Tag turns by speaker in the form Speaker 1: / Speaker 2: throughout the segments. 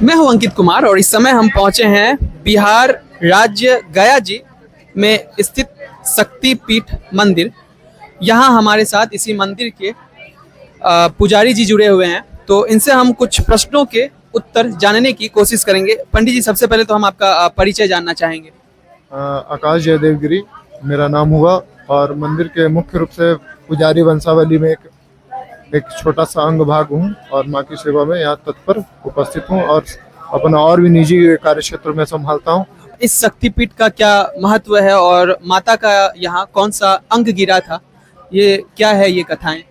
Speaker 1: मैं हूं अंकित कुमार और इस समय हम पहुंचे हैं बिहार राज्य गया जी में स्थित शक्तिपीठ मंदिर। यहाँ हमारे साथ इसी मंदिर के पुजारी जी जुड़े हुए हैं, तो इनसे हम कुछ प्रश्नों के उत्तर जानने की कोशिश करेंगे। पंडित जी, सबसे पहले तो हम आपका परिचय जानना चाहेंगे।
Speaker 2: आकाश जयदेवगिरी मेरा नाम हुआ और मंदिर के मुख्य रूप से पुजारी वंशावली में एक छोटा सा अंग भाग हूँ और माँ की सेवा में यहाँ तत्पर उपस्थित हूँ और अपना और भी निजी कार्य क्षेत्र में संभालता हूँ।
Speaker 1: इस शक्तिपीठ का क्या महत्व है और माता का यहाँ कौन सा अंग गिरा था, ये क्या है, ये कथाएं?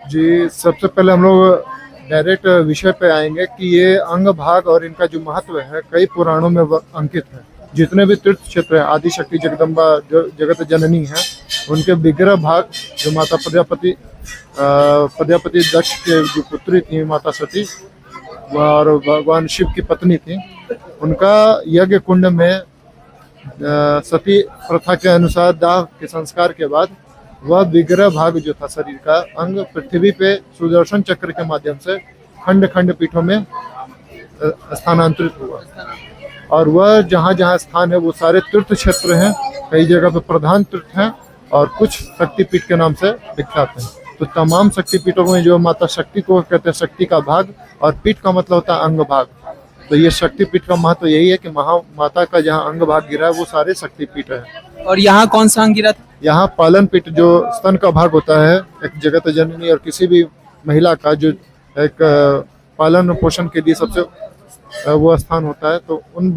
Speaker 2: जी, सबसे पहले हम लोग डायरेक्ट विषय पे आएंगे कि ये अंग भाग और इनका जो महत्व है कई पुराणों में अंकित है। जितने भी तीर्थ क्षेत्र है, आदि शक्ति जगदम्बा जो जगत जननी है, उनके विग्रह भाग जो माता प्रजापति दक्ष के जो पुत्री थी माता सती और भगवान शिव की पत्नी थी, उनका यज्ञ कुंड में सती प्रथा के अनुसार दाह के संस्कार के बाद वह विग्रह भाग जो था शरीर का अंग पृथ्वी पे सुदर्शन चक्र के माध्यम से खंड खंड पीठों में स्थानांतरित हुआ और वह जहाँ जहाँ स्थान है वो सारे तीर्थ क्षेत्र हैं। कई जगह पे प्रधान तीर्थ हैं और कुछ शक्तिपीठ के नाम से विख्यात हैं। तो तमाम शक्तिपीठों में जो माता शक्ति को कहते हैं शक्ति का भाग और पीठ का मतलब होता है अंग भाग। तो ये शक्तिपीठ का महत्व यही है कि माता का जहाँ अंग भाग गिरा है वो सारे शक्तिपीठ है।
Speaker 1: और यहाँ कौन सा अंग गिरा था?
Speaker 2: यहाँ पालन पीठ जो स्तन का भाग होता है एक जगत जननी और किसी भी महिला का जो एक पालन पोषण के लिए सबसे वो स्थान होता है, तो उन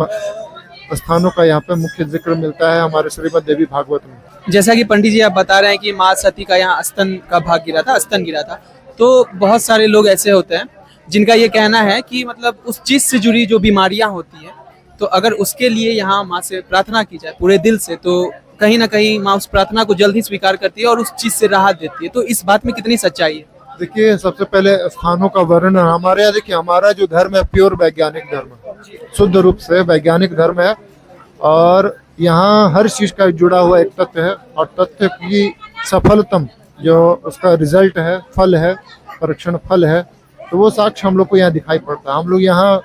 Speaker 2: स्थानों का यहाँ पे मुख्य जिक्र मिलता है हमारे श्रीमद् देवी भागवत में।
Speaker 1: जैसा कि पंडित जी आप बता रहे हैं कि माँ सती का यहाँ स्तन का भाग गिरा था, स्तन गिरा था, तो बहुत सारे लोग ऐसे होते हैं जिनका ये कहना है कि मतलब उस चीज से जुड़ी जो बीमारियां होती है, तो अगर उसके लिए यहाँ माँ से प्रार्थना की जाए पूरे दिल से, तो कहीं ना कहीं माँ उस प्रार्थना को जल्द ही स्वीकार करती है और उस चीज से राहत देती है। तो इस बात में कितनी सच्चाई है?
Speaker 2: देखिए, सबसे पहले स्थानों का वर्णन हमारे यहाँ, देखिए हमारा जो धर्म है प्योर वैज्ञानिक धर्म, शुद्ध रूप से वैज्ञानिक धर्म है और यहाँ हर चीज का जुड़ा हुआ एक तथ्य है और तथ्य की सफलतम जो उसका रिजल्ट है, फल है, परीक्षण फल है, तो वो साक्ष्य हम लोग को यहाँ दिखाई पड़ता है। हम लोग यहाँ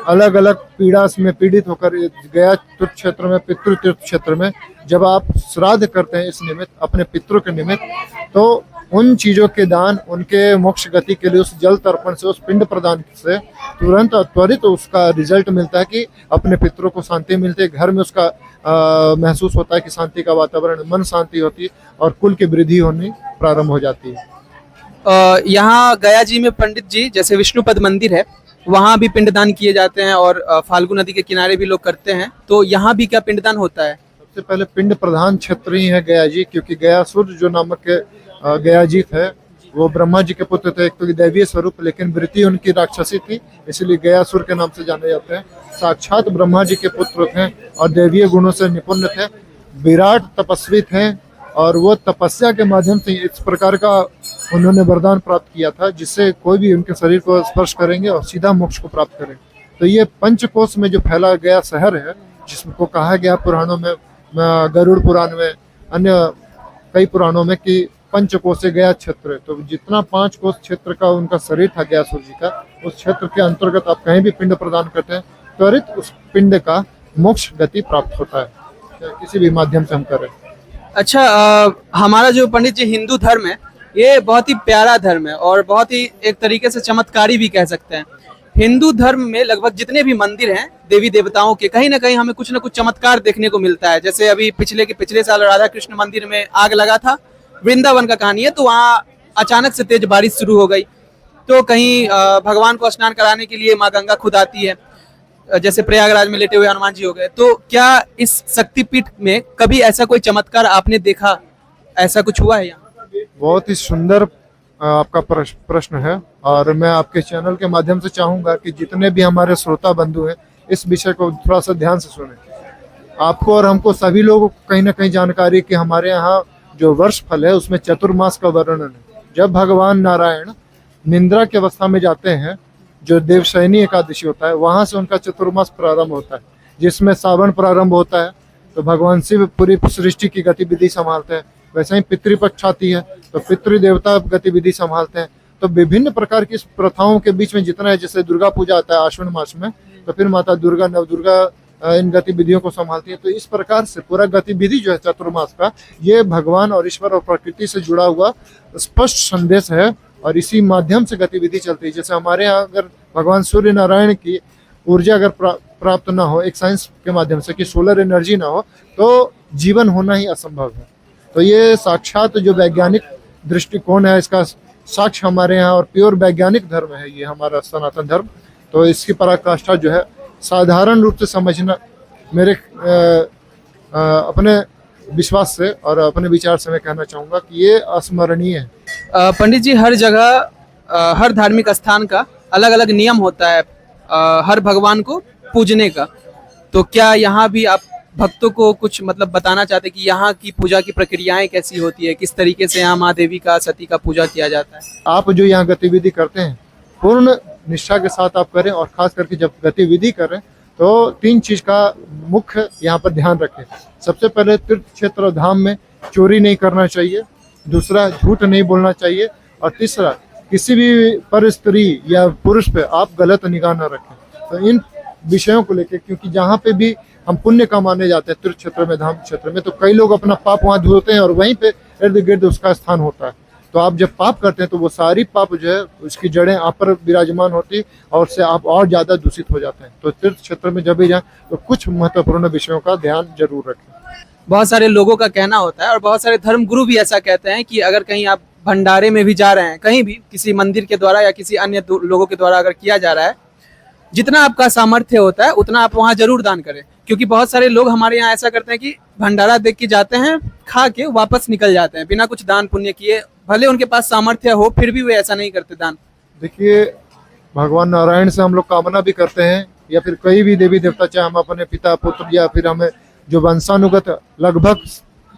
Speaker 2: अलग अलग पीड़ा में पीड़ित होकर गया तीर्थ क्षेत्र में, पितृ तीर्थ क्षेत्र में जब आप श्राद्ध करते हैं इस निमित्त अपने पितरों के निमित्त, तो उन चीजों के दान, उनके मोक्ष गति के लिए उस जल तर्पण से, उस पिंड प्रदान से तुरंत और त्वरित उसका रिजल्ट मिलता है कि अपने पितरों को शांति मिलती है। घर में उसका महसूस होता है कि शांति का वातावरण, मन शांति होती है और कुल की वृद्धि होनी प्रारंभ हो जाती है।
Speaker 1: यहाँ गया जी में पंडित जी जैसे विष्णुपद मंदिर है, वहाँ भी पिंडदान किए जाते हैं और फाल्गु नदी के किनारे भी लोग करते हैं, तो यहाँ भी क्या पिंडदान होता है?
Speaker 2: सबसे पहले पिंड प्रधान क्षेत्र ही है गया जी, क्योंकि गयासुर जो नामक के गया जी थे वो ब्रह्मा जी के पुत्र थे, एक तो दैवीय स्वरूप, लेकिन वृत्ति उनकी राक्षसी थी, इसलिए गयासुर के नाम से जाने जाते हैं। साक्षात ब्रह्मा जी के पुत्र थे और दैवीय गुणों से निपुण थे, विराट तपस्वी थे और वो तपस्या के माध्यम से इस प्रकार का उन्होंने वरदान प्राप्त किया था जिससे कोई भी उनके शरीर को स्पर्श करेंगे और सीधा मोक्ष को प्राप्त करेंगे। तो ये पंचकोश में जो फैला गया शहर है, जिसको कहा गया पुराणों में, गरुड़ पुराण में, अन्य कई पुराणों में कि पंचकोश गया क्षेत्र, तो जितना 5 कोश क्षेत्र का उनका शरीर था गयासुर जी का, उस क्षेत्र के अंतर्गत आप कहीं भी पिंड प्रदान करते हैं त्वरित उस पिंड का मोक्ष गति प्राप्त होता है, किसी भी माध्यम से हम करें।
Speaker 1: अच्छा, हमारा जो पंडित जी हिंदू धर्म है ये बहुत ही प्यारा धर्म है और बहुत ही एक तरीके से चमत्कारी भी कह सकते हैं। हिंदू धर्म में लगभग जितने भी मंदिर हैं देवी देवताओं के, कहीं ना कहीं हमें कुछ ना कुछ चमत्कार देखने को मिलता है। जैसे अभी पिछले साल राधा कृष्ण मंदिर में आग लगा था, वृंदावन का कहानी है, तो वहाँ अचानक से तेज बारिश शुरू हो गई, तो कहीं भगवान को स्नान कराने के लिए माँ गंगा खुद आती है, जैसे प्रयागराज में लेटे हुए हनुमान जी हो गए। तो क्या इस शक्तिपीठ में कभी ऐसा कोई चमत्कार आपने देखा, ऐसा कुछ हुआ है यहाँ?
Speaker 2: बहुत ही सुंदर आपका प्रश्न है और मैं आपके चैनल के माध्यम से चाहूंगा कि जितने भी हमारे श्रोता बंधु हैं इस विषय को थोड़ा सा ध्यान से सुने। आपको और हमको सभी लोगों को कहीं ना कहीं जानकारी कि हमारे यहाँ जो वर्ष फल है उसमें चतुर्मास का वर्णन है। जब भगवान नारायण निंद्रा की अवस्था में जाते हैं, जो देवशयनी एकादशी होता है, वहां से उनका चतुर्मास प्रारंभ होता है, जिसमें सावन प्रारंभ होता है, तो भगवान शिव पूरी सृष्टि की गतिविधि संभालते हैं। वैसे ही पितृपक्ष आती है तो पितृ देवता गतिविधि संभालते हैं। तो विभिन्न प्रकार की इस प्रथाओं के बीच में जितना है, जैसे दुर्गा पूजा आता है आश्विन मास में, तो फिर माता दुर्गा नवदुर्गा इन गतिविधियों को संभालती है। तो इस प्रकार से पूरा गतिविधि जो है चतुर्मास का, ये भगवान और ईश्वर और प्रकृति से जुड़ा हुआ स्पष्ट संदेश है और इसी माध्यम से गतिविधि चलती है। जैसे हमारे यहाँ अगर भगवान सूर्य नारायण की ऊर्जा अगर प्राप्त ना हो एक साइंस के माध्यम से, कि सोलर एनर्जी ना हो, तो जीवन होना ही असंभव है। तो ये साक्षात जो वैज्ञानिक दृष्टिकोण है, इसका साक्ष्य हमारे यहाँ, और प्योर वैज्ञानिक धर्म है ये हमारा सनातन धर्म। तो इसकी पराकाष्ठा जो है साधारण रूप से समझना मेरे अपने विश्वास से और अपने विचार से मैं कहना चाहूँगा कि ये अस्मरणीय है।
Speaker 1: पंडित जी, हर जगह हर धार्मिक स्थान का अलग अलग नियम होता है हर भगवान को पूजने का। तो क्या यहाँ भी आप भक्तों को कुछ मतलब बताना चाहते हैं कि यहाँ की पूजा की प्रक्रियाएं कैसी होती है, किस तरीके से यहाँ माँ देवी का, सती का पूजा किया जाता है?
Speaker 2: आप जो यहाँ गतिविधि करते हैं पूर्ण निष्ठा के साथ आप करें, और खास करके जब गतिविधि करें तो 3 चीज का मुख्य यहाँ पर ध्यान रखें। सबसे पहले तीर्थ क्षेत्र धाम में चोरी नहीं करना चाहिए, दूसरा झूठ नहीं बोलना चाहिए, और तीसरा किसी भी पर स्त्री या पुरुष पे आप गलत निगाह न रखें। तो इन विषयों को लेकर, क्योंकि जहाँ पे भी हम पुण्य कमाने जाते हैं तीर्थ क्षेत्र में, धाम क्षेत्र में, तो कई लोग अपना पाप वहाँ धोते हैं और वहीं पे इर्द गिर्द उसका स्थान होता है। तो आप जब पाप करते हैं तो वो सारी पाप जो है उसकी जड़ें आप पर विराजमान होती और उससे आप और ज्यादा दूषित हो जाते हैं। तो तीर्थ क्षेत्र में जब भी जाएं तो कुछ महत्वपूर्ण विषयों का ध्यान जरूर रखें।
Speaker 1: बहुत सारे लोगों का कहना होता है और बहुत सारे धर्म गुरु भी ऐसा कहते हैं कि अगर कहीं आप भंडारे में भी जा रहे हैं, कहीं भी किसी मंदिर के द्वारा या किसी अन्य लोगों के द्वारा अगर किया जा रहा है, जितना आपका सामर्थ्य होता है उतना आप वहां जरूर दान करें। क्योंकि बहुत सारे लोग हमारे यहाँ ऐसा करते हैं कि भंडारा देख के जाते हैं, खा के वापस निकल जाते हैं बिना कुछ दान पुण्य किए, भले उनके पास सामर्थ्य हो फिर भी वे ऐसा नहीं करते दान।
Speaker 2: देखिए, भगवान नारायण से हम लोग कामना भी करते हैं, या फिर कोई भी देवी देवता, चाहे हम अपने पिता पुत्र या फिर हमें जो वंशानुगत, लगभग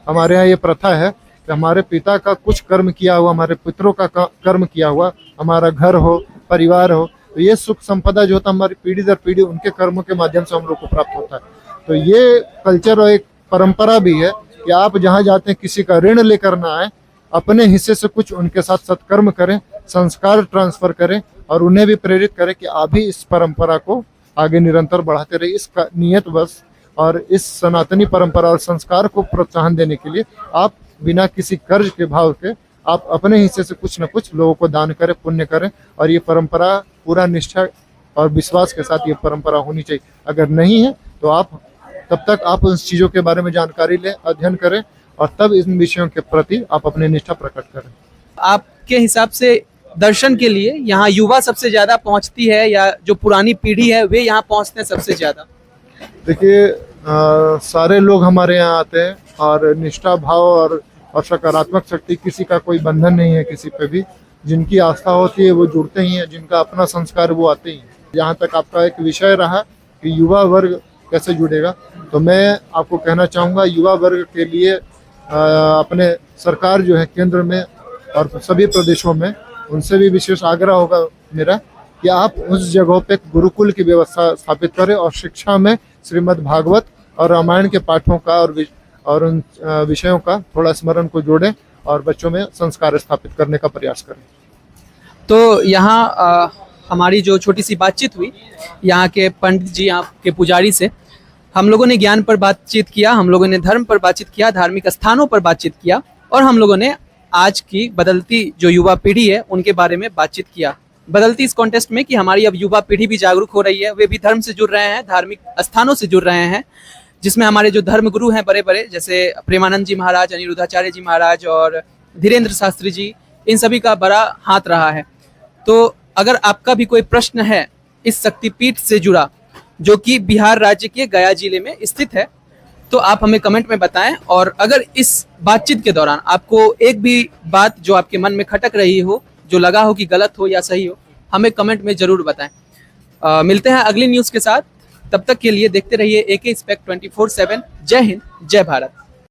Speaker 2: हमारे यहाँ ये प्रथा है कि हमारे पिता का कुछ कर्म किया हुआ, हमारे पितरों का कर्म किया हुआ, हमारा घर हो, परिवार हो, तो ये सुख संपदा जो होता है हमारी पीढ़ी दर पीढ़ी उनके कर्मों के माध्यम से हम लोग को प्राप्त होता है। तो ये कल्चर और एक परंपरा भी है कि आप जहाँ जाते हैं किसी का ऋण लेकर ना आए, अपने हिस्से से कुछ उनके साथ सत्कर्म करें, संस्कार ट्रांसफर करें और उन्हें भी प्रेरित करें कि आप भी इस परंपरा को आगे निरंतर बढ़ाते रहिए। इस नियत बस और इस सनातनी परंपरा और संस्कार को प्रोत्साहन देने के लिए आप बिना किसी कर्ज के भाव के आप अपने हिस्से से कुछ न कुछ लोगों को दान करें, पुण्य करें, और ये परंपरा पूरा निष्ठा और विश्वास के साथ ये परंपरा होनी चाहिए। अगर नहीं है तो आप तब तक आप उन चीज़ों के बारे में जानकारी लें, अध्ययन करें, और तब इन विषयों के प्रति आप अपनी निष्ठा प्रकट करें।
Speaker 1: आपके हिसाब से दर्शन के लिए यहाँ युवा सबसे ज्यादा पहुँचती है या जो पुरानी पीढ़ी है वे यहाँ पहुँचते हैं सबसे ज्यादा?
Speaker 2: देखिए, सारे लोग हमारे यहाँ आते हैं और निष्ठा भाव और सकारात्मक शक्ति, किसी का कोई बंधन नहीं है किसी पे भी। जिनकी आस्था होती है वो जुड़ते ही हैं, जिनका अपना संस्कार वो आते ही हैं। जहाँ तक आपका एक विषय रहा कि युवा वर्ग कैसे जुड़ेगा, तो मैं आपको कहना चाहूँगा युवा वर्ग के लिए अपने सरकार जो है केंद्र में और सभी प्रदेशों में, उनसे भी विशेष आग्रह होगा मेरा कि आप उस जगहों पे गुरुकुल की व्यवस्था स्थापित करें और शिक्षा में श्रीमद् भागवत और रामायण के पाठों का और उन विषयों का थोड़ा स्मरण को जोड़ें और बच्चों में संस्कार स्थापित करने का प्रयास करें।
Speaker 1: तो यहाँ हमारी जो छोटी सी बातचीत हुई यहाँ के पंडित जी, यहाँ के पुजारी से, हम लोगों ने ज्ञान पर बातचीत किया, हम लोगों ने धर्म पर बातचीत किया, धार्मिक स्थानों पर बातचीत किया, और हम लोगों ने आज की बदलती जो युवा पीढ़ी है उनके बारे में बातचीत किया। बदलती इस कॉन्टेस्ट में कि हमारी अब युवा पीढ़ी भी जागरूक हो रही है, वे भी धर्म से जुड़ रहे हैं, धार्मिक स्थानों से जुड़ रहे हैं, जिसमें हमारे जो धर्म गुरु हैं बड़े बड़े, जैसे प्रेमानंद जी महाराज, अनिरुद्धाचार्य जी महाराज और धीरेन्द्र शास्त्री जी, इन सभी का बड़ा हाथ रहा है। तो अगर आपका भी कोई प्रश्न है इस शक्तिपीठ से जुड़ा, जो कि बिहार राज्य के गया जिले में स्थित है, तो आप हमें कमेंट में बताएं। और अगर इस बातचीत के दौरान आपको एक भी बात जो आपके मन में खटक रही हो, जो लगा हो कि गलत हो या सही हो, हमें कमेंट में जरूर बताएं। मिलते हैं अगली न्यूज़ के साथ, तब तक के लिए देखते रहिए AK Spec 24/7। जय हिंद, जय भारत।